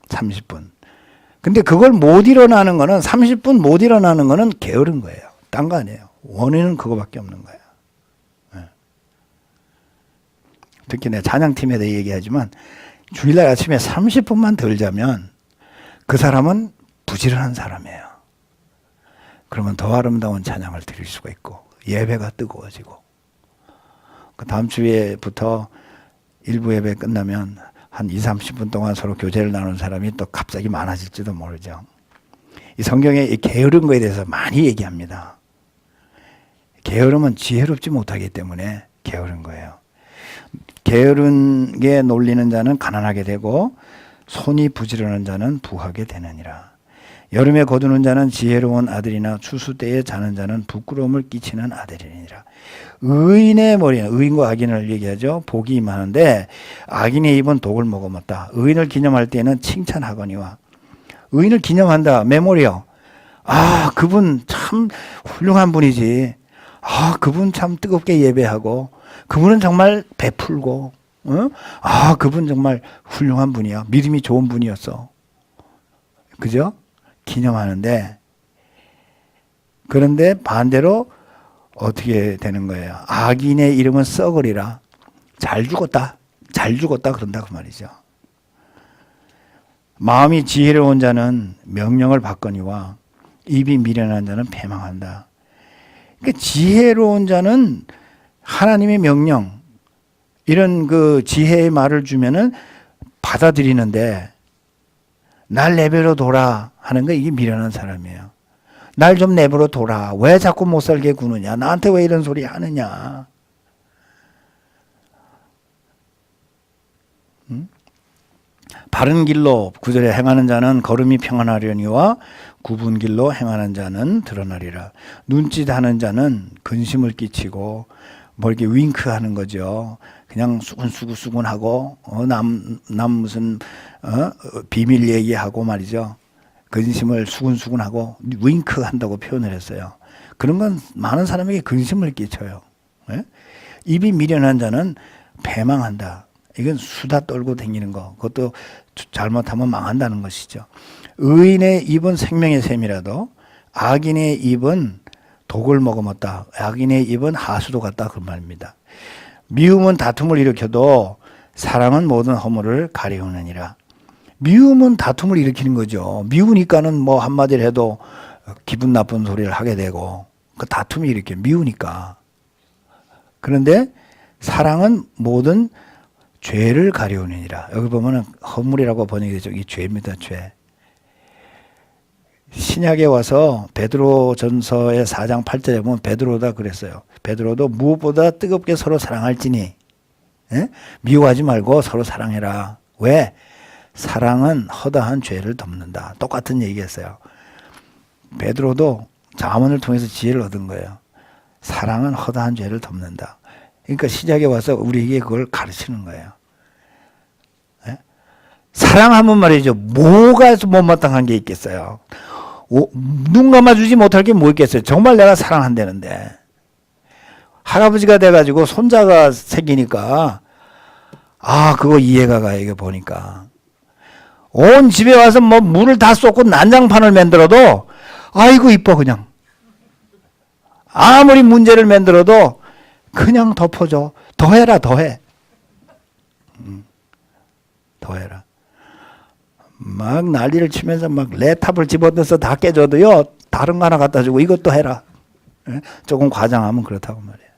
Speaker 1: 30분. 근데 그걸 못 일어나는 거는 30분 못 일어나는 거는 게으른 거예요. 딴 거 아니에요. 원인은 그거밖에 없는 거예요. 특히 내가 찬양팀에 대해 얘기하지만 주일날 아침에 30분만 덜 자면 그 사람은 부지런한 사람이에요. 그러면 더 아름다운 찬양을 드릴 수가 있고 예배가 뜨거워지고 그 다음 주에부터 일부 예배 끝나면 한 2, 30분 동안 서로 교제를 나누는 사람이 또 갑자기 많아질지도 모르죠. 이 성경에 이 게으른 거에 대해서 많이 얘기합니다. 게으름은 지혜롭지 못하기 때문에 게으른 거예요. 게으른 게 놀리는 자는 가난하게 되고 손이 부지런한 자는 부하게 되느니라. 여름에 거두는 자는 지혜로운 아들이나 추수 때에 자는 자는 부끄러움을 끼치는 아들이니라. 의인의 머리는 의인과 악인을 얘기하죠. 복이 임하는데 악인의 입은 독을 머금었다. 의인을 기념할 때에는 칭찬하거니와 의인을 기념한다. 메모리요. 아, 그분 참 훌륭한 분이지. 아, 그분 참 뜨겁게 예배하고 그분은 정말 베풀고 아, 그분 정말 훌륭한 분이야. 믿음이 좋은 분이었어. 그죠? 기념하는데, 그런데 반대로 어떻게 되는 거예요? 악인의 이름은 썩으리라. 잘 죽었다. 잘 죽었다 그런다 그 말이죠. 마음이 지혜로운 자는 명령을 받거니와 입이 미련한 자는 패망한다. 그러니까 지혜로운 자는 하나님의 명령, 이런 그 지혜의 말을 주면은 받아들이는데, 날 내버려 둬라 하는 거, 이게 미련한 사람이에요. 날 좀 내버려 둬라. 왜 자꾸 못 살게 구느냐? 나한테 왜 이런 소리 하느냐? 바른 길로, 9절에 행하는 자는 걸음이 평안하려니와 굽은 길로 행하는 자는 드러나리라. 눈짓하는 자는 근심을 끼치고 뭐 이렇게 윙크하는 거죠. 그냥 수근수근하고 남 무슨 비밀 얘기하고 말이죠. 근심을 수근수근하고 윙크한다고 표현을 했어요. 그런 건 많은 사람에게 근심을 끼쳐요. 예? 입이 미련한 자는 패망한다. 이건 수다 떨고 다니는 거. 그것도 잘못하면 망한다는 것이죠. 의인의 입은 생명의 샘이라도 악인의 입은 독을 머금었다. 악인의 입은 하수도 같다 그 말입니다. 미움은 다툼을 일으켜도 사랑은 모든 허물을 가리우느니라. 미움은 다툼을 일으키는 거죠. 미우니까는 뭐 한마디를 해도 기분 나쁜 소리를 하게 되고, 그 다툼이 이렇게 미우니까. 그런데 사랑은 모든 죄를 가리우느니라. 여기 보면은 허물이라고 번역이 되죠. 이 죄입니다, 죄. 신약에 와서 베드로전서의 4장 8절에 보면 베드로다 그랬어요. 베드로도 무엇보다 뜨겁게 서로 사랑할지니, 예? 미워하지 말고 서로 사랑해라. 왜? 사랑은 허다한 죄를 덮는다. 똑같은 얘기했어요. 베드로도 자문을 통해서 지혜를 얻은 거예요. 사랑은 허다한 죄를 덮는다. 그러니까 시작에 와서 우리에게 그걸 가르치는 거예요. 예? 사랑하면 말이죠. 뭐가 못마땅한 게 있겠어요. 눈 감아주지 못할 게 뭐 있겠어요. 정말 내가 사랑한다는데. 할아버지가 돼가지고 손자가 생기니까, 그거 이해가 가요. 이게 보니까. 온 집에 와서 뭐 물을 다 쏟고 난장판을 만들어도, 아이고, 이뻐, 그냥. 아무리 문제를 만들어도 그냥 덮어줘. 더해라, 더해. 더해라. 막 난리를 치면서 막 레탑을 집어넣어서 다 깨져도요, 다른 거 하나 갖다 주고 이것도 해라. 조금 과장하면 그렇다고 말이에요.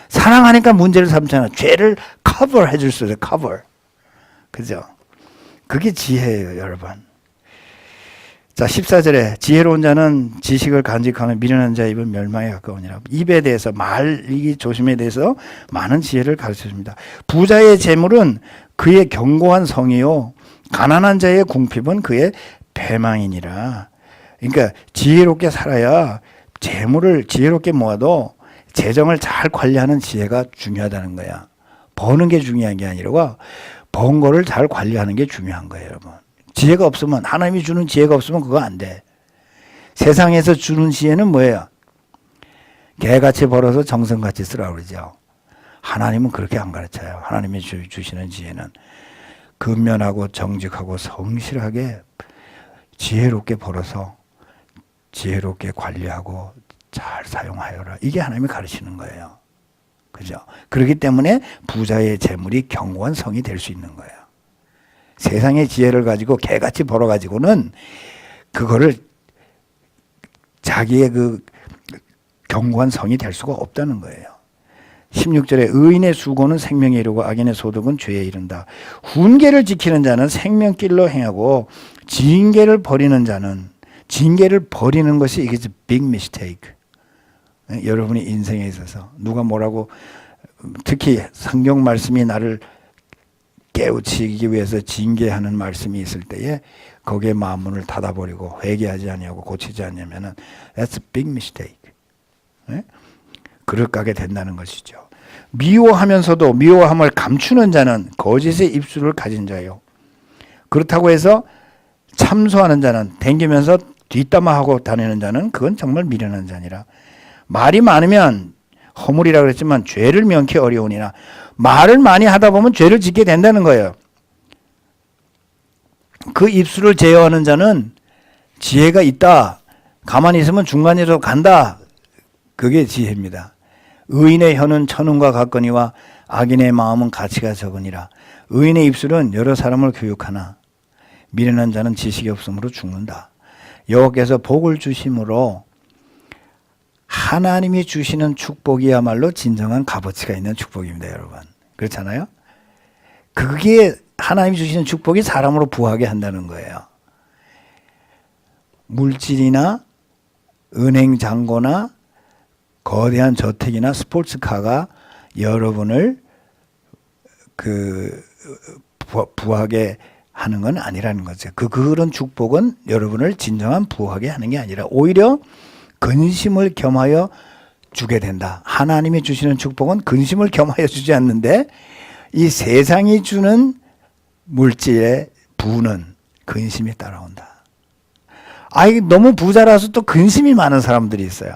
Speaker 1: 사랑하니까 문제를 삼잖아. 죄를 커버 해줄 수 있어요. 커버. 그죠? 그게 지혜예요, 여러분. 자, 14절에 지혜로운 자는 지식을 간직하는 미련한 자의 입은 멸망에 가까우니라. 입에 대해서, 이 조심에 대해서 많은 지혜를 가르쳐줍니다. 부자의 재물은 그의 견고한 성이요, 가난한 자의 궁핍은 그의 패망이니라. 그러니까 지혜롭게 살아야 재물을 지혜롭게 모아도 재정을 잘 관리하는 지혜가 중요하다는 거야. 버는 게 중요한 게 아니라 번 거를 잘 관리하는 게 중요한 거예요, 여러분. 지혜가 없으면, 하나님이 주는 지혜가 없으면 그거 안 돼. 세상에서 주는 지혜는 뭐예요? 개같이 벌어서 정성같이 쓰라고 그러죠. 하나님은 그렇게 안 가르쳐요. 하나님이 주시는 지혜는 근면하고 정직하고 성실하게 지혜롭게 벌어서 지혜롭게 관리하고 잘 사용하여라. 이게 하나님이 가르치는 거예요. 그죠? 그렇기 때문에 부자의 재물이 견고한 성이 될 수 있는 거예요. 세상의 지혜를 가지고 개같이 벌어가지고는 그거를 자기의 그 견고한 성이 될 수가 없다는 거예요. 16절에 의인의 수고는 생명에 이르고 악인의 소득은 죄에 이른다. 훈계를 지키는 자는 생명길로 행하고 징계를 버리는 자는, 징계를 버리는 것이 이게 big mistake. 여러분의 인생에 있어서 누가 뭐라고, 특히 성경 말씀이 나를 깨우치기 위해서 징계하는 말씀이 있을 때에 거기에 마음문을 닫아버리고 회개하지 아니하고 고치지 않으면은 that's a big mistake. 그릇 가게 된다는 것이죠. 미워하면서도 미워함을 감추는 자는 거짓의 입술을 가진 자요. 그렇다고 해서 참소하는 자는, 댕기면서 뒷담화하고 다니는 자는 그건 정말 미련한 자니라. 말이 많으면 허물이라 그랬지만 죄를 면키 어려우니나, 말을 많이 하다 보면 죄를 짓게 된다는 거예요. 그 입술을 제어하는 자는 지혜가 있다. 가만히 있으면 중간으로 간다. 그게 지혜입니다. 의인의 혀는 천운과 같거니와 악인의 마음은 가치가 적으니라. 의인의 입술은 여러 사람을 교육하나 미련한 자는 지식이 없으므로 죽는다. 여호와께서 복을 주심으로 하나님이 주시는 축복이야말로 진정한 값어치가 있는 축복입니다, 여러분. 그렇잖아요? 그게 하나님이 주시는 축복이 사람으로 부하게 한다는 거예요. 물질이나 은행 잔고나 거대한 저택이나 스포츠카가 여러분을 부하게 하는 건 아니라는 거죠. 그런 축복은 여러분을 진정한 부하게 하는 게 아니라 오히려 근심을 겸하여 주게 된다. 하나님이 주시는 축복은 근심을 겸하여 주지 않는데 이 세상이 주는 물질의 부는 근심이 따라온다. 너무 부자라서 또 근심이 많은 사람들이 있어요.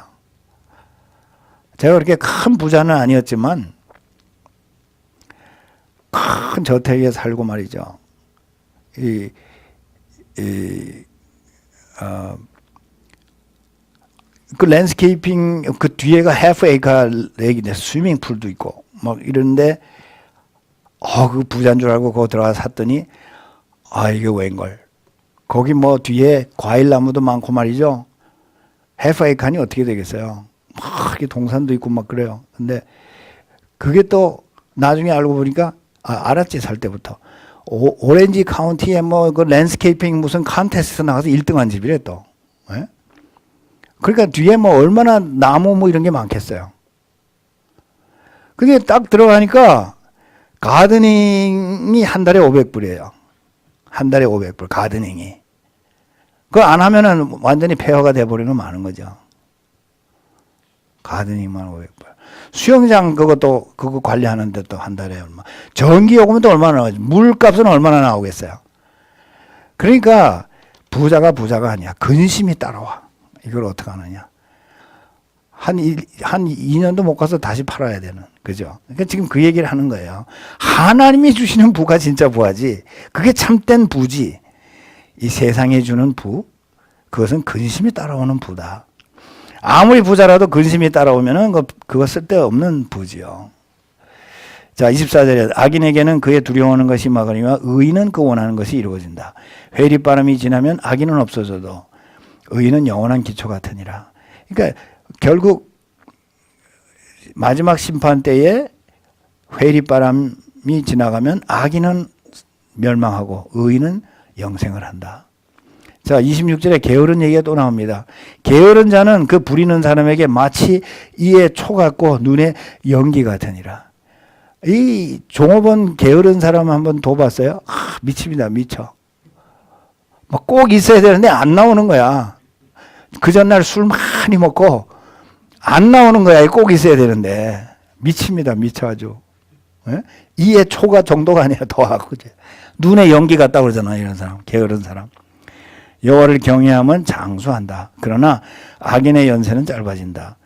Speaker 1: 제가 그렇게 큰 부자는 아니었지만 큰 저택에 살고 말이죠. 그 랜드스케이핑 그 뒤에가 해프 에이커 렉인데 스위밍풀도 있고 막 이런데 그 부자인 줄 알고 거기 들어가서 샀더니 이게 웬걸. 거기 뭐 뒤에 과일나무도 많고 말이죠. 해프 에이커니 어떻게 되겠어요. 이렇게 동산도 있고 막 그래요. 근데 그게 또 나중에 알고 보니까 알았지 살 때부터. 오렌지 카운티에 뭐 그 랜드스케이핑 무슨 컨테스트 나가서 1등한 집이래 또. 예? 그러니까 뒤에 뭐 얼마나 나무 뭐 이런 게 많겠어요. 근데 딱 들어가니까 가드닝이 한 달에 500불이에요. 한 달에 500불 가드닝이. 그거 안 하면은 완전히 폐허가 돼버리는 많은 거죠. 가드닝만 500불. 수영장 그거 관리하는데 또 한 달에 얼마. 전기요금은 또 얼마나 나오지. 물값은 얼마나 나오겠어요. 그러니까 부자가 아니야. 근심이 따라와. 이걸 어떻게 하느냐. 한 2년도 못 가서 다시 팔아야 되는. 그죠? 그러니까 지금 그 얘기를 하는 거예요. 하나님이 주시는 부가 진짜 부하지. 그게 참된 부지. 이 세상에 주는 부, 그것은 근심이 따라오는 부다. 아무리 부자라도 근심이 따라오면은 그거 쓸데없는 부지요. 자, 24절에 악인에게는 그의 두려워하는 것이 막으니와 의인은 그 원하는 것이 이루어진다. 회리바람이 지나면 악인은 없어져도 의인은 영원한 기초 같으니라. 그러니까 결국 마지막 심판 때에 회리바람이 지나가면 악인은 멸망하고 의인은 영생을 한다. 자, 26절에 게으른 얘기가 또 나옵니다. 게으른 자는 그 부리는 사람에게 마치 이에 초 같고 눈에 연기 같으니라. 이 종업원 게으른 사람 한번 둬봤어요? 미칩니다. 미쳐. 꼭 있어야 되는데 안 나오는 거야. 그 전날 술 많이 먹고 안 나오는 거야. 꼭 있어야 되는데. 미칩니다. 미쳐 아주. 예? 이에 초가 정도가 아니라 더하고 눈에 연기 같다고 그러잖아. 이런 사람. 게으른 사람. 여호와를 경외함은 장수한다. 그러나 악인의 연세는 짧아진다.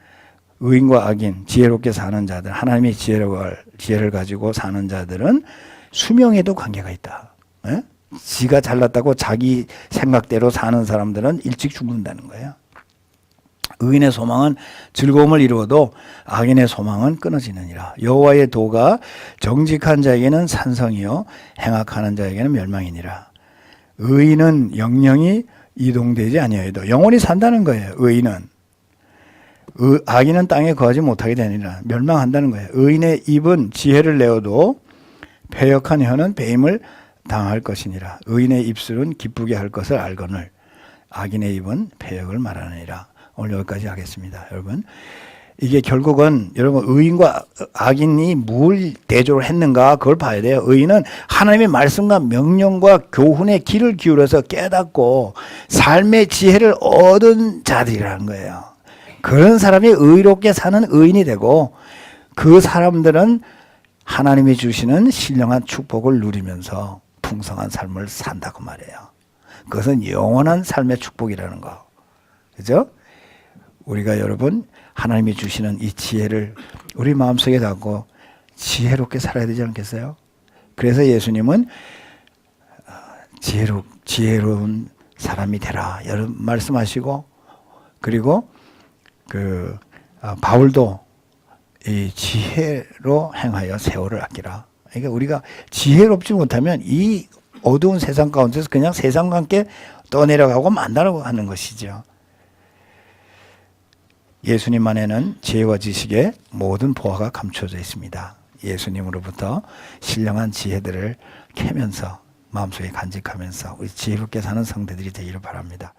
Speaker 1: 의인과 악인, 지혜롭게 사는 자들, 하나님의 지혜를 가지고 사는 자들은 수명에도 관계가 있다. 예? 지가 잘났다고 자기 생각대로 사는 사람들은 일찍 죽는다는 거예요. 의인의 소망은 즐거움을 이루어도 악인의 소망은 끊어지느니라. 여호와의 도가 정직한 자에게는 산성이요 행악하는 자에게는 멸망이니라. 의인은 영영이 이동되지 아니하여도 영원히 산다는 거예요. 의인은. 악인은 땅에 거하지 못하게 되니라. 멸망한다는 거예요. 의인의 입은 지혜를 내어도 패역한 혀는 배임을 당할 것이니라. 의인의 입술은 기쁘게 할 것을 알거늘 악인의 입은 패역을 말하느니라. 오늘 여기까지 하겠습니다. 여러분, 이게 결국은 여러분 의인과 악인이 뭘 대조를 했는가 그걸 봐야 돼요. 의인은 하나님의 말씀과 명령과 교훈의 귀를 기울여서 깨닫고 삶의 지혜를 얻은 자들이라는 거예요. 그런 사람이 의롭게 사는 의인이 되고 그 사람들은 하나님이 주시는 신령한 축복을 누리면서 풍성한 삶을 산다고 말해요. 그것은 영원한 삶의 축복이라는 거. 그죠? 우리가 여러분 하나님이 주시는 이 지혜를 우리 마음속에 담고 지혜롭게 살아야 되지 않겠어요? 그래서 예수님은 지혜로운 사람이 되라 이런 말씀하시고, 그리고 바울도 이 지혜로 행하여 세월을 아끼라. 그러니까 우리가 지혜롭지 못하면 이 어두운 세상 가운데서 그냥 세상과 함께 떠내려가고 만다라고 하는 것이죠. 예수님 안에는 지혜와 지식의 모든 보화가 감춰져 있습니다. 예수님으로부터 신령한 지혜들을 캐면서 마음속에 간직하면서 우리 지혜롭게 사는 성도들이 되기를 바랍니다.